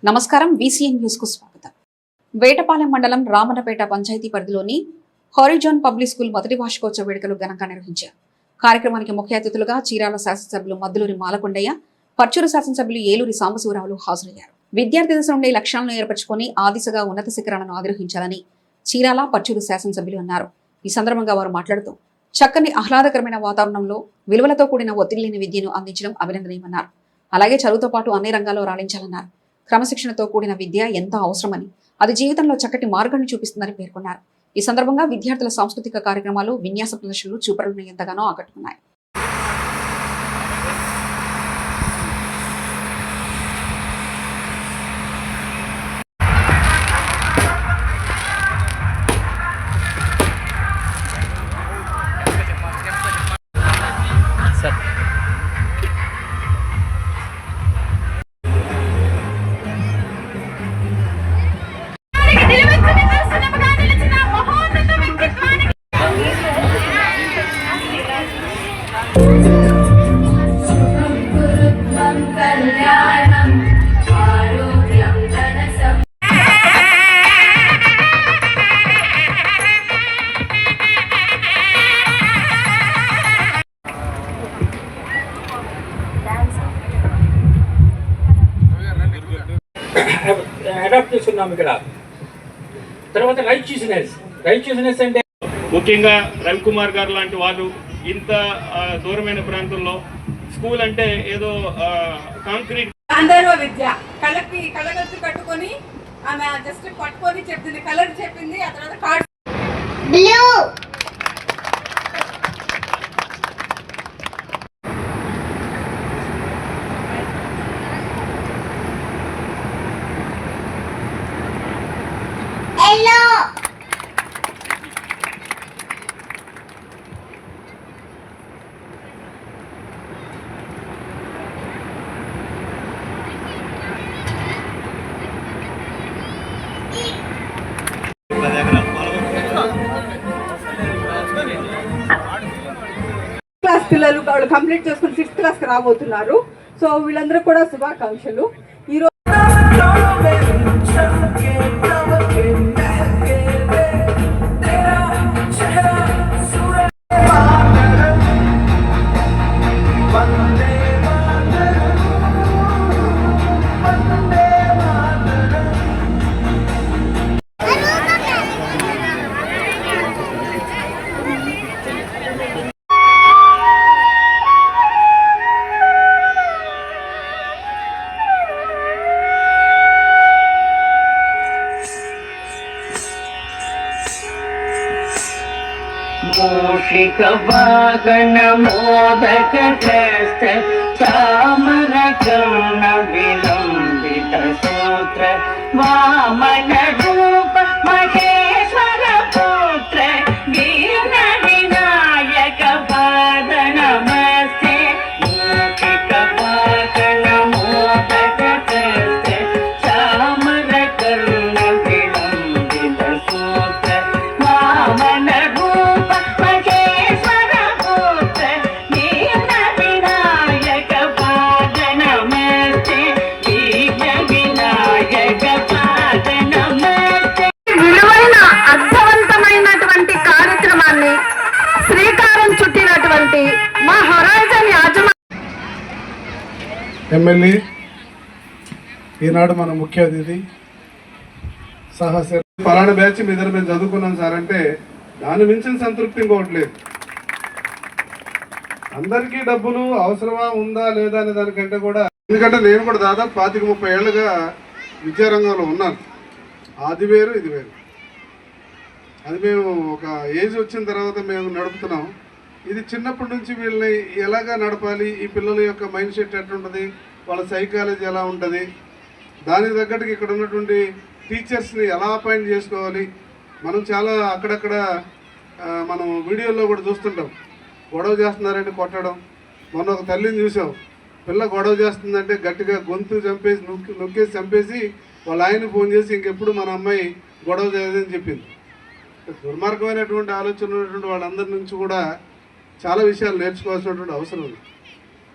నమస్కారం, వీసీఎన్ న్యూస్ కు స్వాగతం. వేటపాలెం మండలం రామన్నపేట పంచాయతీ పరిధిలోని హారిజాన్ పబ్లిక్ స్కూల్ మొదటి వార్షికోత్సవ వేడుకలు ఘనంగా నిర్వహించారు. కార్యక్రమానికి ముఖ్య అతిథులుగా చీరాల శాసనసభ్యులు మద్దులూరి మాలకొండయ్య, పర్చూరు శాసనసభ్యులు ఏలూరి సాంబశివరావులు హాజరయ్యారు. విద్యార్థి దశ నుండి లక్ష్యాలను ఏర్పరచుకుని ఆ దిశగా ఉన్నత శిఖరాలను అధిరోహించాలని చీరాల, పర్చూరు శాసనసభ్యులు అన్నారు. ఈ సందర్భంగా వారు మాట్లాడుతూ చక్కని ఆహ్లాదకరమైన వాతావరణంలో విలువలతో కూడిన ఒత్తిడి లేని విద్యను అందించడం అభినందనీయమన్నారు. అలాగే చదువుతో పాటు అన్ని రంగాల్లో రాణించాలన్నారు. క్రమశిక్షణతో కూడిన విద్య ఎంత అవసరమని, అది జీవితంలో చక్కటి మార్గాన్ని చూపిస్తుందని పేర్కొన్నారు. ఈ సందర్భంగా విద్యార్థుల సాంస్కృతిక కార్యక్రమాలు, విన్యాస ప్రదర్శనలు చూపరులను ఎంతగానో ఆకట్టుకున్నాయి. అడాప్ట్ చేసుకున్నాం ఇక్కడ. తర్వాత రైచియస్నెస్ అంటే ముఖ్యంగా రవికుమార్ గారు లాంటి వాళ్ళు ఇంత దూరమైన ప్రాంతంలో స్కూల్ అంటే ఏదో కాంక్రీట్ అందరూ విద్య కళ్ళగత్తు కట్టుకొని ఆమె జస్ట్ పట్టుకొని చెప్తుంది, కలర్ చెప్పింది. ఆ తర్వాత కార్డ్ బ్లూ ఎల్లో క్లాస్ పిల్లలు వాళ్ళు కంప్లీట్ చేసుకుని 6th క్లాస్కి రాబోతున్నారు. సో వీళ్ళందరూ కూడా శుభాకాంక్షలు. ఈరోజు మూషిక వాగణ మోదక హస్త చామర కర్ణ విలంబిత సూత్ర వామన రూప మహేశ్వర పుత్ర దీన వినాయక పాద నమస్తే. మూషిక వాగణ మోదక హస్త చామర కర్ణ విలంబిత సూత్ర వామన ఎమ్మెల్యే ఈనాడు మన ముఖ్య అతిథి పలానా బ్యాచ్ మీ దగ్గర మేము చదువుకున్నాం సార్ అంటే దాని మించిన సంతృప్తి ఇంకోటి లేదు. అందరికీ డబ్బులు అవసరమా ఉందా లేదా అనే దానికంటే కూడా, ఎందుకంటే నేను కూడా దాదాపు 25-30 ఏళ్ళుగా విద్యారంగంలో ఉన్నాను. అది వేరు ఇది వేరు. అది మేము ఒక ఏజ్ వచ్చిన తర్వాత మేము నడుపుతున్నాం. ఇది చిన్నప్పటి నుంచి వీళ్ళని ఎలాగా నడపాలి, ఈ పిల్లల యొక్క మైండ్ సెట్ ఎట్లుంటుంది, వాళ్ళ సైకాలజీ ఎలా ఉంటుంది, దానికి తగ్గట్టుగా ఇక్కడ ఉన్నటువంటి టీచర్స్ని ఎలా అపాయింట్ చేసుకోవాలి. మనం చాలా అక్కడక్కడ మనం వీడియోల్లో కూడా చూస్తుంటాం, గొడవ చేస్తున్నారంటే కొట్టడం. మొన్న ఒక తల్లిని చూసాం, పిల్ల గొడవ చేస్తుందంటే గట్టిగా గొంతు చంపేసి నొక్కేసి చంపేసి వాళ్ళ ఆయన ఫోన్ చేసి ఇంకెప్పుడు మన అమ్మాయి గొడవ చేయదని చెప్పింది. దుర్మార్గమైనటువంటి ఆలోచన ఉన్నటువంటి వాళ్ళందరి నుంచి కూడా చాలా విషయాలు నేర్చుకోవాల్సినటువంటి అవసరం ఉంది.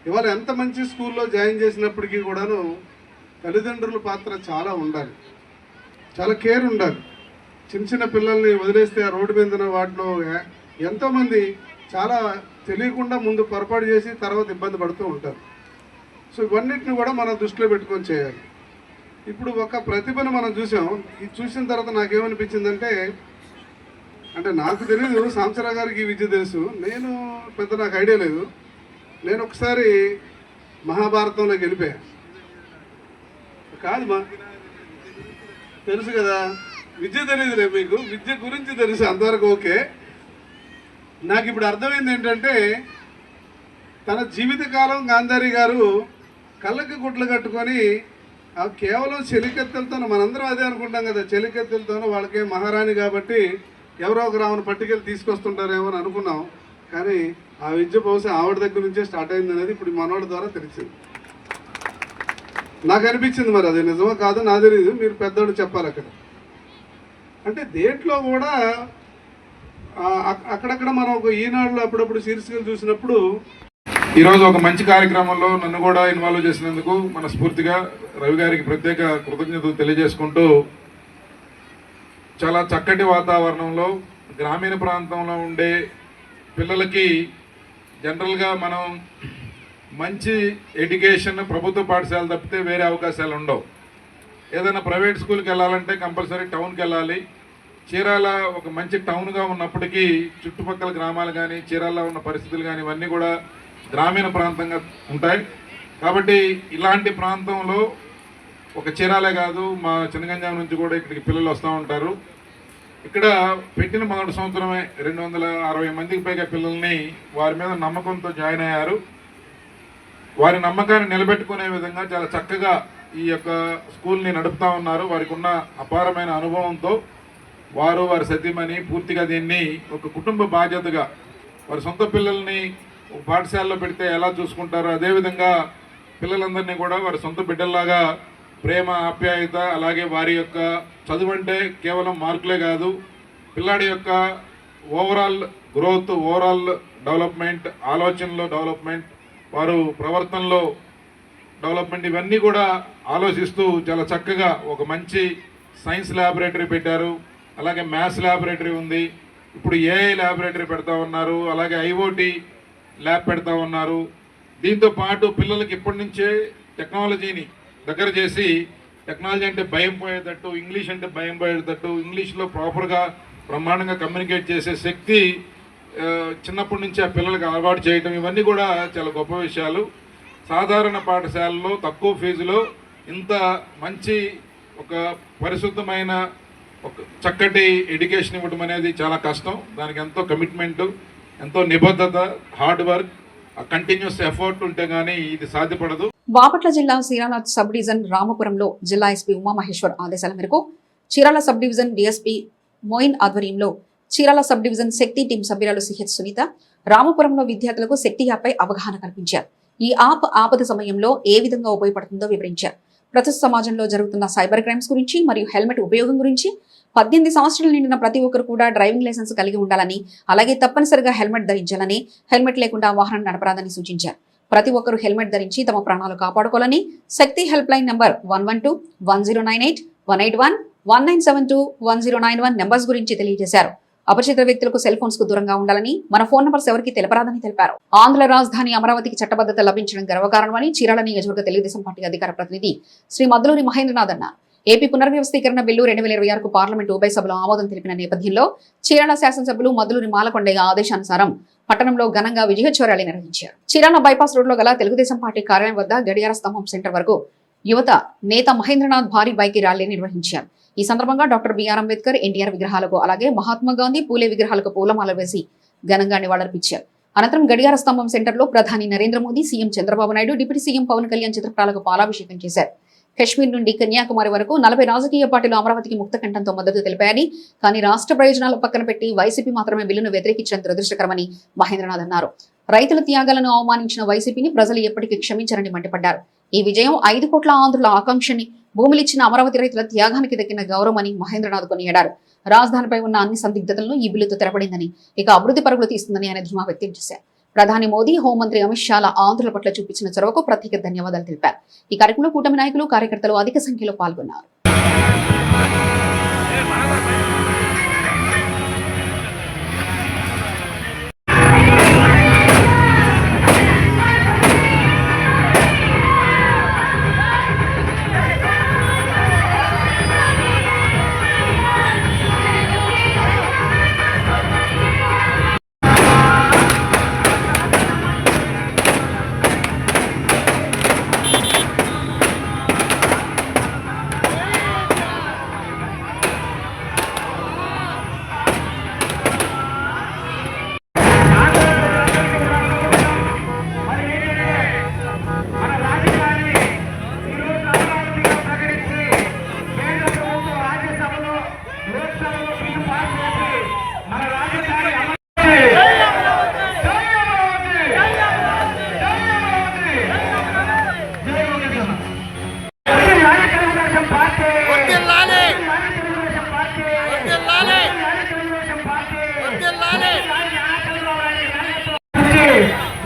ఇవాళ ఎంత మంచి స్కూల్లో జాయిన్ చేసినప్పటికీ కూడాను తల్లిదండ్రుల పాత్ర చాలా ఉండాలి, చాలా కేర్ ఉండాలి. చిన్న చిన్న పిల్లల్ని వదిలేస్తే ఆ రోడ్డు మీద వాటిలో ఎంతోమంది చాలా తెలియకుండా ముందు పొరపాటు చేసి తర్వాత ఇబ్బంది పడుతూ ఉంటారు. సో ఇవన్నిటిని కూడా మనం దృష్టిలో పెట్టుకొని చేయాలి. ఇప్పుడు ఒక ప్రతిభను మనం చూసాం. ఇది చూసిన తర్వాత నాకేమనిపించిందంటే, అంటే నాకు తెలియదు, సాంబశివరావు గారికి ఈ విద్య తెలుసు, నేను పెద్ద నాకు ఐడియా లేదు. నేను ఒకసారి మహాభారతంలోకి వెళ్ళిపోయా. కాదు తెలుసు కదా, విద్య తెలియదులే మీకు, విద్య గురించి తెలుసు అంతవరకు ఓకే. నాకు ఇప్పుడు అర్థమైంది ఏంటంటే, తన జీవితకాలం గాంధారి గారు కళ్ళకి గుడ్లు కట్టుకొని కేవలం చెలికత్తెలతో, మనందరం అదే అనుకుంటాం కదా, చెలికత్తెలతోనూ వాళ్ళకే మహారాణి కాబట్టి ఎవరో ఒక రావును పట్టుకెళ్ళి తీసుకొస్తుంటారేమో అని అనుకున్నాం. కానీ ఆ విద్య బహుశా ఆవిడ దగ్గర నుంచే స్టార్ట్ అయింది అనేది ఇప్పుడు మనోడి ద్వారా తెలిసింది. నాకు అనిపించింది, మరి అది నిజమో కాదో నాకు తెలియదు, మీరు పెద్దోడు చెప్పాలి. అక్కడ అంటే దేంట్లో కూడా అక్కడక్కడ మనం ఒక ఈనాడులో అప్పుడప్పుడు శీర్షికలు చూసినప్పుడు, ఈరోజు ఒక మంచి కార్యక్రమంలో నన్ను కూడా ఇన్వాల్వ్ చేసినందుకు మనస్ఫూర్తిగా రవి గారికి ప్రత్యేక కృతజ్ఞతలు తెలియజేసుకుంటూ, చాలా చక్కటి వాతావరణంలో గ్రామీణ ప్రాంతంలో ఉండే పిల్లలకి జనరల్గా మనం మంచి ఎడ్యుకేషన్ ప్రభుత్వ పాఠశాల తప్పితే వేరే అవకాశాలు ఉండవు. ఏదైనా ప్రైవేట్ స్కూల్కి వెళ్ళాలంటే కంపల్సరీ టౌన్కి వెళ్ళాలి. చీరాల ఒక మంచి టౌన్గా ఉన్నప్పటికీ చుట్టుపక్కల గ్రామాలు కానీ చీరాల్లో ఉన్న పరిస్థితులు కానీ ఇవన్నీ కూడా గ్రామీణ ప్రాంతంగా ఉంటాయి. కాబట్టి ఇలాంటి ప్రాంతంలో ఒక చీరాలే కాదు, మా చిన్నగంజాం నుంచి కూడా ఇక్కడికి పిల్లలు వస్తూ ఉంటారు. ఇక్కడ పెట్టిన మొదటి సంవత్సరమే 260 మందికి పైగా పిల్లల్ని వారి మీద నమ్మకంతో జాయిన్ అయ్యారు. వారి నమ్మకాన్ని నిలబెట్టుకునే విధంగా చాలా చక్కగా ఈ యొక్క స్కూల్ని నడుపుతూ ఉన్నారు. వారికి ఉన్న అపారమైన అనుభవంతో వారి సతీమణి పూర్తిగా దీన్ని ఒక కుటుంబ బాధ్యతగా, వారి సొంత పిల్లల్ని ఒక పాఠశాలలో పెడితే ఎలా చూసుకుంటారో అదేవిధంగా పిల్లలందరినీ కూడా వారి సొంత బిడ్డల్లాగా ప్రేమ, ఆప్యాయత, అలాగే వారి యొక్క చదువు అంటే కేవలం మార్కులే కాదు, పిల్లాడి యొక్క ఓవరాల్ గ్రోత్, ఓవరాల్ డెవలప్మెంట్, ఆలోచనలో డెవలప్మెంట్, వారు ప్రవర్తనలో డెవలప్మెంట్, ఇవన్నీ కూడా ఆలోచిస్తూ చాలా చక్కగా ఒక మంచి సైన్స్ ల్యాబొరేటరీ పెట్టారు. అలాగే మ్యాథ్స్ ల్యాబొరేటరీ ఉంది. ఇప్పుడు ఏఐ ల్యాబొరేటరీ పెడతా ఉన్నారు. అలాగే ఐఓటీ ల్యాబ్ పెడతా ఉన్నారు. దీంతో పాటు పిల్లలకి ఇప్పటి నుంచే టెక్నాలజీని దగ్గర చేసి, టెక్నాలజీ అంటే భయం పోయేటట్టు, ఇంగ్లీష్ అంటే భయం పోయేటట్టు, ఇంగ్లీష్లో ప్రాపర్గా బ్రహ్మాండంగా కమ్యూనికేట్ చేసే శక్తి చిన్నప్పటి నుంచి ఆ పిల్లలకి అలవాటు చేయడం, ఇవన్నీ కూడా చాలా గొప్ప విషయాలు. సాధారణ పాఠశాలలో తక్కువ ఫీజులో ఇంత మంచి ఒక పరిశుద్ధమైన ఒక చక్కటి ఎడ్యుకేషన్ ఇవ్వడం అనేది చాలా కష్టం. దానికి ఎంతో కమిట్మెంటు, ఎంతో నిబద్ధత, హార్డ్ వర్క్, కంటిన్యూస్ ఎఫర్ట్ ఉంటే గానీ ఇది సాధ్యపడదు. బాపట్ల జిల్లా చీరాల సబ్ డివిజన్ రామపురంలో జిల్లా ఎస్పీ ఉమామహేశ్వర్ ఆదేశాల మేరకు Chirala sub division DSP Moin ఆధ్వర్యంలో Chirala sub division Shakti team సభ్యురాలు సిహెచ్ సునీత రామపురంలో విద్యార్థులకు శక్తి యాప్పై అవగాహన కల్పించారు. ఈ యాప్ ఆపద సమయంలో ఏ విధంగా ఉపయోగపడుతుందో వివరించారు. ప్రస్తుత సమాజంలో జరుగుతున్న సైబర్ క్రైమ్స్ గురించి మరియు హెల్మెట్ ఉపయోగం గురించి, 18 సంవత్సరాలు నిండిన ప్రతి ఒక్కరు కూడా డ్రైవింగ్ లైసెన్స్ కలిగి ఉండాలని, అలాగే తప్పనిసరిగా హెల్మెట్ ధరించాలని, హెల్మెట్ లేకుండా వాహనం నడపరాదని సూచించారు. ప్రతి ఒక్కరూ హెల్మెట్ ధరించి తమ ప్రాణాలు కాపాడుకోవాలని శక్తి హెల్ప్ లైన్ నంబర్ 112-1098, 181, 1972, 1091 నెంబర్స్ గురించి తెలియజేశారు. అపరిచిత వ్యక్తులకు సెల్ ఫోన్స్ కు దూరంగా ఉండాలని, మన ఫోన్ నంబర్స్ ఎవరికి తెలపరాదని తెలిపారు. ఆంధ్ర రాజధాని అమరావతికి చట్టబద్ధత లభించడం గర్వకారణమని చీరాల నియోజకవర్గ తెలుగుదేశం పార్టీ అధికార ప్రతినిధి శ్రీ మద్దులూరి మహేంద్రనాథ్ అన్నారు. ఏపీ పునర్వ్యవస్థీకరణ బిల్లు 2026కు పార్లమెంటు ఉభయ సభలో ఆమోదం తెలిపిన నేపథ్యంలో చీరాల శాసనసభ్యులు మద్దులూరి మాలకొండయ్య ఆదేశానుసారం పట్టణంలో ఘనంగా విజయోత్సవ ర్యాలీ నిర్వహించారు. చీరాల బైపాస్ రోడ్ లో గల తెలుగుదేశం పార్టీ కార్యాలయం వద్ద గడియార స్తంభం సెంటర్ వరకు యువత నేత మహేంద్రనాథ్ భారీ బైక్ ర్యాలీ నిర్వహించారు. ఈ సందర్భంగా డాక్టర్ బిఆర్ అంబేద్కర్, ఎన్టీఆర్ విగ్రహాలకు, అలాగే మహాత్మా గాంధీ, పూలే విగ్రహాలకు పూలమాల వేసి ఘనంగా నివాళులర్పించారు. అనంతరం గడియార స్తంభం సెంటర్ లో ప్రధాని Narendra Modi, CM Chandrababu Naidu, deputy CM Pawan Kalyan చిత్రపటాలకు పాలాభిషేకం చేశారు. కశ్మీర్ నుండి కన్యాకుమారి వరకు 40 రాజకీయ పార్టీలు అమరావతికి ముక్త కంఠంతో మద్దతు తెలిపాయని, కానీ రాష్ట్ర ప్రయోజనాలు పక్కన పెట్టి వైసీపీ మాత్రమే బిల్లును వ్యతిరేకించడం దురదృష్టకరమని మహేంద్రనాథ్ అన్నారు. రైతుల త్యాగాలను అవమానించిన వైసీపీని ప్రజలు ఎప్పటికీ క్షమించరని మండిపడ్డారు. ఈ విజయం 5 కోట్ల ఆంధ్రుల ఆకాంక్షని, భూములిచ్చిన అమరావతి రైతుల త్యాగానికి దక్కిన గౌరవమని మహేంద్రనాథ్ కొనియాడారు. రాజధానిపై ఉన్న అన్ని సందిగ్ధతలను ఈ బిల్లుతో తెరపడిందని, ఇక అభివృద్ధి పరుగులు తీస్తుందని ఆయన ధీమా వ్యక్తం చేశారు. ప్రధాని మోదీ, హోంమంత్రి అమిత్ షాల ఆంధ్రుల పట్ల చూపించిన చొరవకు ప్రత్యేక ధన్యవాదాలు తెలిపారు. ఈ కార్యక్రమంలో కూటమి నాయకులు, కార్యకర్తలు అధిక సంఖ్యలో పాల్గొన్నారు.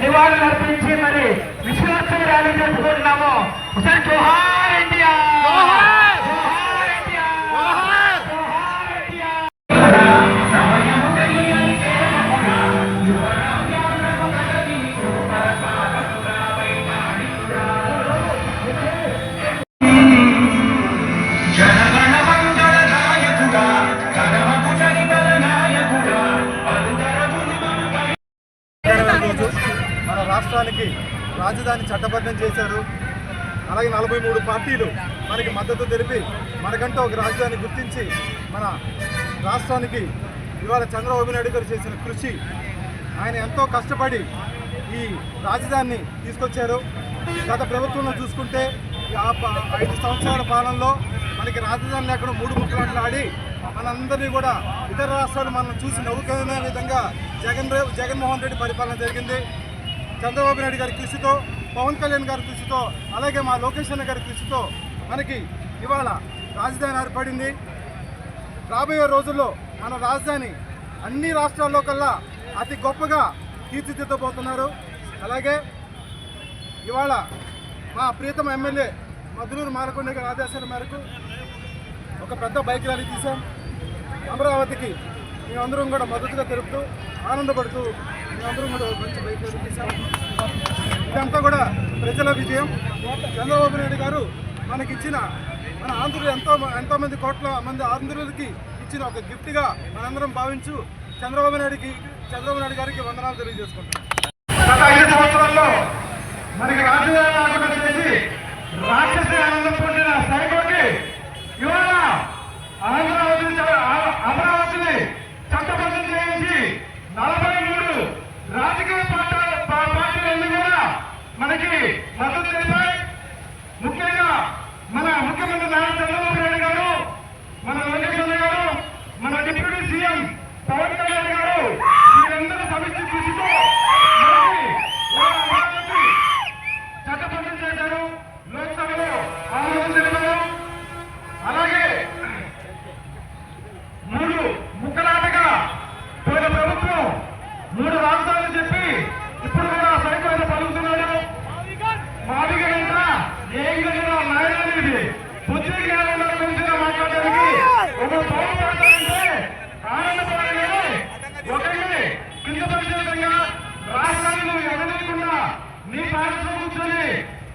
నివాళులర్పించి మరి విశ్వాసం ర్యాలీ జరుపుకుంటున్నాము. జోహార్ ఇండియా, జోహార్ ఇండియా, జోహార్ ఇండియా. మన రాష్ట్రానికి రాజధాని చట్టబద్ధం చేశారు. అలాగే 43 పార్టీలు మనకి మద్దతు తెలిపి మనకంటూ ఒక రాజధాని గుర్తించి మన రాష్ట్రానికి ఇవాళ చంద్రబాబు నాయుడు గారు చేసిన కృషి, ఆయన ఎంతో కష్టపడి ఈ రాజధానిని తీసుకొచ్చారు. గత ప్రభుత్వంలో చూసుకుంటే 5 సంవత్సరాల పాలనలో మనకి రాజధాని లేకుండా 3 ముక్కలాట్లు ఆడి మనందరినీ కూడా ఇతర రాష్ట్రాలు మనం చూసి నవ్వుకునే విధంగా జగన్మోహన్ రెడ్డి పరిపాలన జరిగింది. చంద్రబాబు నాయుడు గారి కృషితో, పవన్ కళ్యాణ్ గారి కృషితో, అలాగే మా లోకేష్ అన్న గారి కృషితో మనకి ఇవాళ రాజధాని ఏర్పడింది. రాబోయే రోజుల్లో మన రాజధాని అన్ని రాష్ట్రాల్లో కల్లా అతి గొప్పగా తీర్చిదిద్దబోతున్నారు. అలాగే ఇవాళ మా ప్రియతమ ఎమ్మెల్యే మధులూరు మారకొండ గారి ఆదేశాల మేరకు ఒక పెద్ద బైక్ ర్యాలీ తీసాం. అమరావతికి మేమందరం కూడా మద్దతుగా తెలుపుతూ, ఆనందపడుతూ మేమందరం కూడా మంచి బైక్ ర్యాలీ తీసాం. ఇదంతా కూడా ప్రజల విజయం. చంద్రబాబు నాయుడు గారు మనకిచ్చిన, మన ఆంధ్రులు ఎంతోమంది కోట్ల మంది ఆంధ్రులకి ఇచ్చిన ఒక గిఫ్ట్గా మనందరం భావించు చంద్రబాబు నాయుడు గారికి వందనాలు తెలియజేసుకుంటాం. గత 5 సంవత్సరాల్లో మనకి రాజధాని లేకుండా చేసి రాక్షస ఆనందం పొందిన సైకోకి ఇవాళ అమరావతిని చట్టబద్ధం చేయించి 43 రాజకీయ పార్టీలన్నీ కూడా మనకి మద్దతు తెలిపాయి. ముఖ్యంగా మన ముఖ్యమంత్రి నారా చంద్రబాబు నాయుడు గారు, మన లోకేష్ గారు, మన డిప్యూటీ సీఎం పవన్ కళ్యాణ్ గారు, వీరందరూ సమిష్టి కృషితో మనకి చట్టబద్ధం చేశారు. లోక్సభలో ఆమోదం తెలిపారు. అలాగే 3 ముక్కలాటగా పోయిన ప్రభుత్వం 3 రాజధానులు చెప్పి ఇప్పుడు కూడా సైకోలు పలుకుతున్నాడు. మాదిగా ఏం జరిగినా నాయనది బుద్ధి జ్ఞానం గురించి మాట్లాడడానికి ఒక బాగుపడాలంటే ఆనందపడాలి. ఒకటి కింద పరిశీలంగా రాష్ట్రాన్ని నువ్వు ఎగలేకుండా నీ పాలనలో కూర్చొని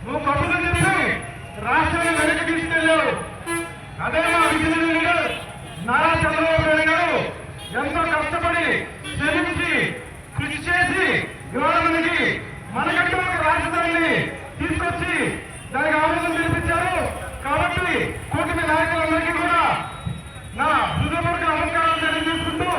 నువ్వు కబుర్లు చెప్పి రాష్ట్రాన్ని వెనక్కి తీసుకెళ్ళావు. అదే మా విజయనగరం లీడర్ నారా చంద్రబాబు నాయుడు గారు ఎంతో కష్టపడి శ్రమించి కృషి చేసి ఇవాళ మనకంటూ ఒక రాజధానిని తీసుకొచ్చి దానికి ఆమోదం తెలిపించారు. కాబట్టి కూటమి నాయకులందరికీ కూడా నా హృదయపూర్వక నమస్కారాలు తెలియజేసుకుంటూ,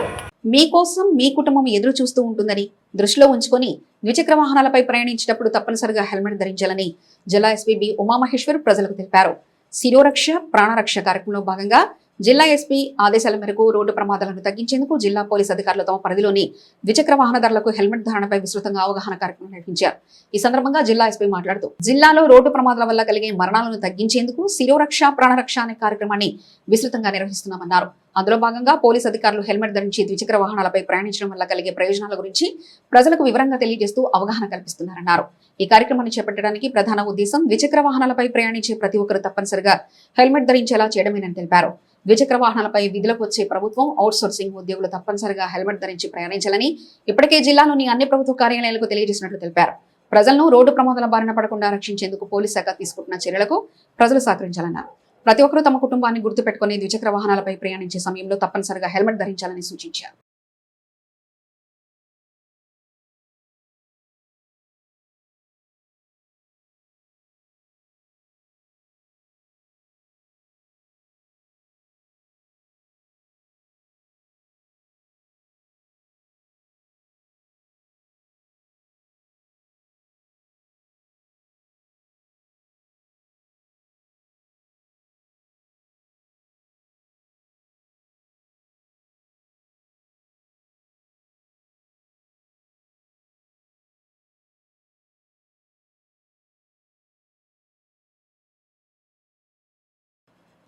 మీకోసం మీ కుటుంబం ఎదురు చూస్తూ ఉంటుందని దృష్టిలో ఉంచుకొని ద్విచక్ర వాహనాలపై ప్రయాణించేటప్పుడు తప్పనిసరిగా హెల్మెట్ ధరించాలని జిల్లా ఎస్పీ బి ఉమామహేశ్వర్ ప్రజలకు తెలిపారు. శిరోరక్ష ప్రాణరక్ష కార్యక్రమంలో భాగంగా జిల్లా ఎస్పీ ఆదేశాల మేరకు రోడ్డు ప్రమాదాలను తగ్గించేందుకు జిల్లా పోలీస్ అధికారులు తమ పరిధిలోని ద్విచక్ర వాహనదారులకు హెల్మెట్ ధారణపై విస్తృతంగా అవగాహన కార్యక్రమం నిర్వహించారు. ఈ సందర్భంగా జిల్లా ఎస్పీ మాట్లాడుతూ జిల్లాలో రోడ్డు ప్రమాదాల వల్ల కలిగే మరణాలను తగ్గించేందుకు శిరోరక్ష ప్రాణరక్ష అనే కార్యక్రమాన్ని విస్తృతంగా నిర్వహిస్తున్నామన్నారు. అందులో భాగంగా పోలీస్ అధికారులు హెల్మెట్ ధరించి ద్విచక్ర వాహనాలపై ప్రయాణించడం వల్ల కలిగే ప్రయోజనాల గురించి ప్రజలకు వివరంగా తెలియజేస్తూ అవగాహన కల్పిస్తున్నారన్నారు. ఈ కార్యక్రమాన్ని చేపట్టడానికి ప్రధాన ఉద్దేశం ద్విచక్ర వాహనాలపై ప్రయాణించే ప్రతి ఒక్కరు తప్పనిసరిగా హెల్మెట్ ధరించేలా చేయడమేనని తెలిపారు. ద్విచక్ర వాహనాలపై విధులకు వచ్చే ప్రభుత్వం అవుట్సోర్సింగ్ ఉద్యోగులు తప్పనిసరిగా హెల్మెట్ ధరించి ప్రయాణించాలని ఇప్పటికే జిల్లాలోని అన్ని ప్రభుత్వ కార్యాలయాలకు తెలియజేసినట్లు తెలిపారు. ప్రజలను రోడ్డు ప్రమాదాల బారిన పడకుండా రక్షించేందుకు పోలీస్ శాఖ తీసుకుంటున్న చర్యలకు ప్రజలు సహకరించాలన్నారు. ప్రతి ఒక్కరూ తమ కుటుంబాన్ని గుర్తుపెట్టుకుని ద్విచక్ర వాహనాలపై ప్రయాణించే సమయంలో తప్పనిసరిగా హెల్మెట్ ధరించాలని సూచించారు.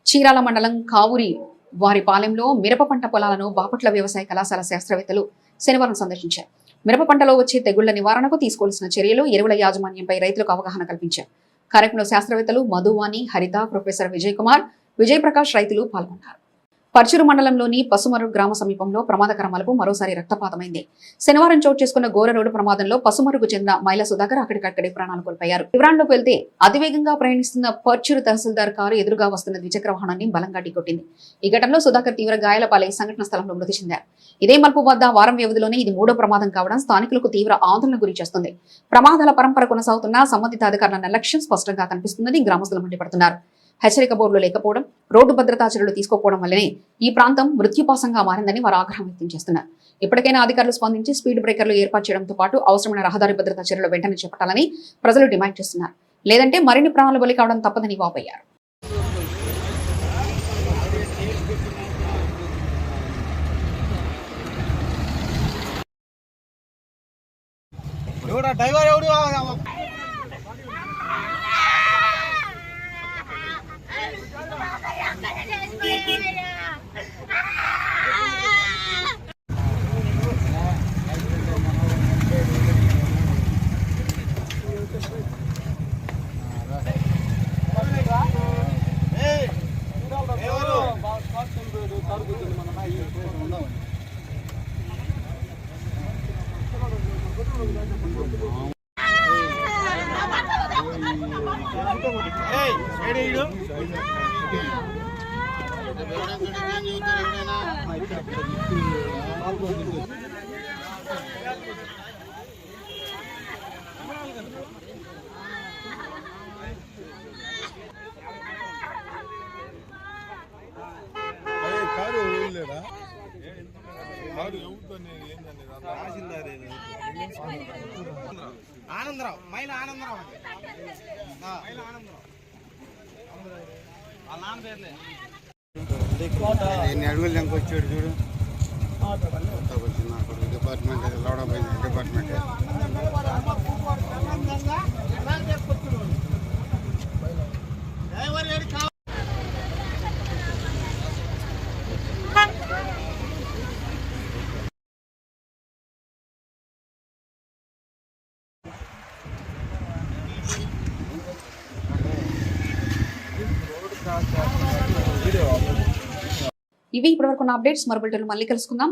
చీరాల మండలం కావూరి వారిపాలెంలో మిరప పంట పొలాలను బాపట్ల వ్యవసాయ కళాశాల శాస్త్రవేత్తలు శనివారం సందర్శించారు. మిరప పంటలో వచ్చే తెగుళ్ల నివారణకు తీసుకోవాల్సిన చర్యలు, ఎరువుల యాజమాన్యంపై రైతులకు అవగాహన కల్పించారు. కార్యక్రమంలో శాస్త్రవేత్తలు మధువాణి, హరిత, ప్రొఫెసర్ విజయ్ కుమార్, విజయప్రకాష్ రైతులు పాల్గొన్నారు. పర్చూరు మండలంలోని పసుమరు గ్రామ సమీపంలో ప్రమాదకర మలుపు మరోసారి రక్తపాతమైంది. శనివారం చోటు చేసుకున్న ఘోర రోడ్డు ప్రమాదంలో పసుమరుకు చెందిన మైల సుధాకర్ అక్కడికక్కడే ప్రాణాలు కోల్పోయారు. వివరాల్లోకి వెళ్తే అతివేగంగా ప్రయాణిస్తున్న పర్చూరు తహసీల్దార్ కారు ఎదురుగా వస్తున్న ద్విచక్ర వాహనాన్ని బలంగా ఢీకొట్టింది. ఈ ఘటనలో సుధాకర్ తీవ్ర గాయాల పాలై సంఘటన స్థలంలో మృతి చెందారు. ఇదే మలుపు వద్ద వారం వ్యవధిలోనే ఇది 3వ ప్రమాదం కావడం స్థానికులకు తీవ్ర ఆందోళన గురి చేస్తుంది. ప్రమాదాల పరంపర కొనసాగుతున్న సంబంధిత అధికారుల నిర్లక్ష్యం స్పష్టంగా కనిపిస్తుందని గ్రామస్తులు మండిపడుతున్నారు. హెచ్చరిక బోర్డులు లేకపోవడం, రోడ్డు భద్రతా చర్యలు తీసుకోకపోవడం వల్లనే ఈ ప్రాంతం మృత్యుపాసంగా మారిందని వారు ఆగ్రహం వ్యక్తం చేస్తున్నారు. ఇప్పటికైనా అధికారులు స్పందించి స్పీడ్ బ్రేకర్లు ఏర్పాటు చేయడంతో పాటు అవసరమైన రహదారి భద్రతా చర్యలు వెంటనే చేపట్టాలని ప్రజలు డిమాండ్ చేస్తున్నారు. లేదంటే మరిన్ని ప్రాణాలు బలి కావడం తప్పదని వాపోయారు. ఆనందరావు మైల ఆనందరావు వాళ్ళ నాన్న పేర్లే ఎన్ని అడుగులు దాకా వచ్చాడు చూడు. డిపార్ట్మెంట్ లోడపోయింది డిపార్ట్మెంట్ ఇవి ఇప్పటివరకు అప్డేట్స్. మరో బులెటిన్లో మళ్ళీ కలుసుకుందాం.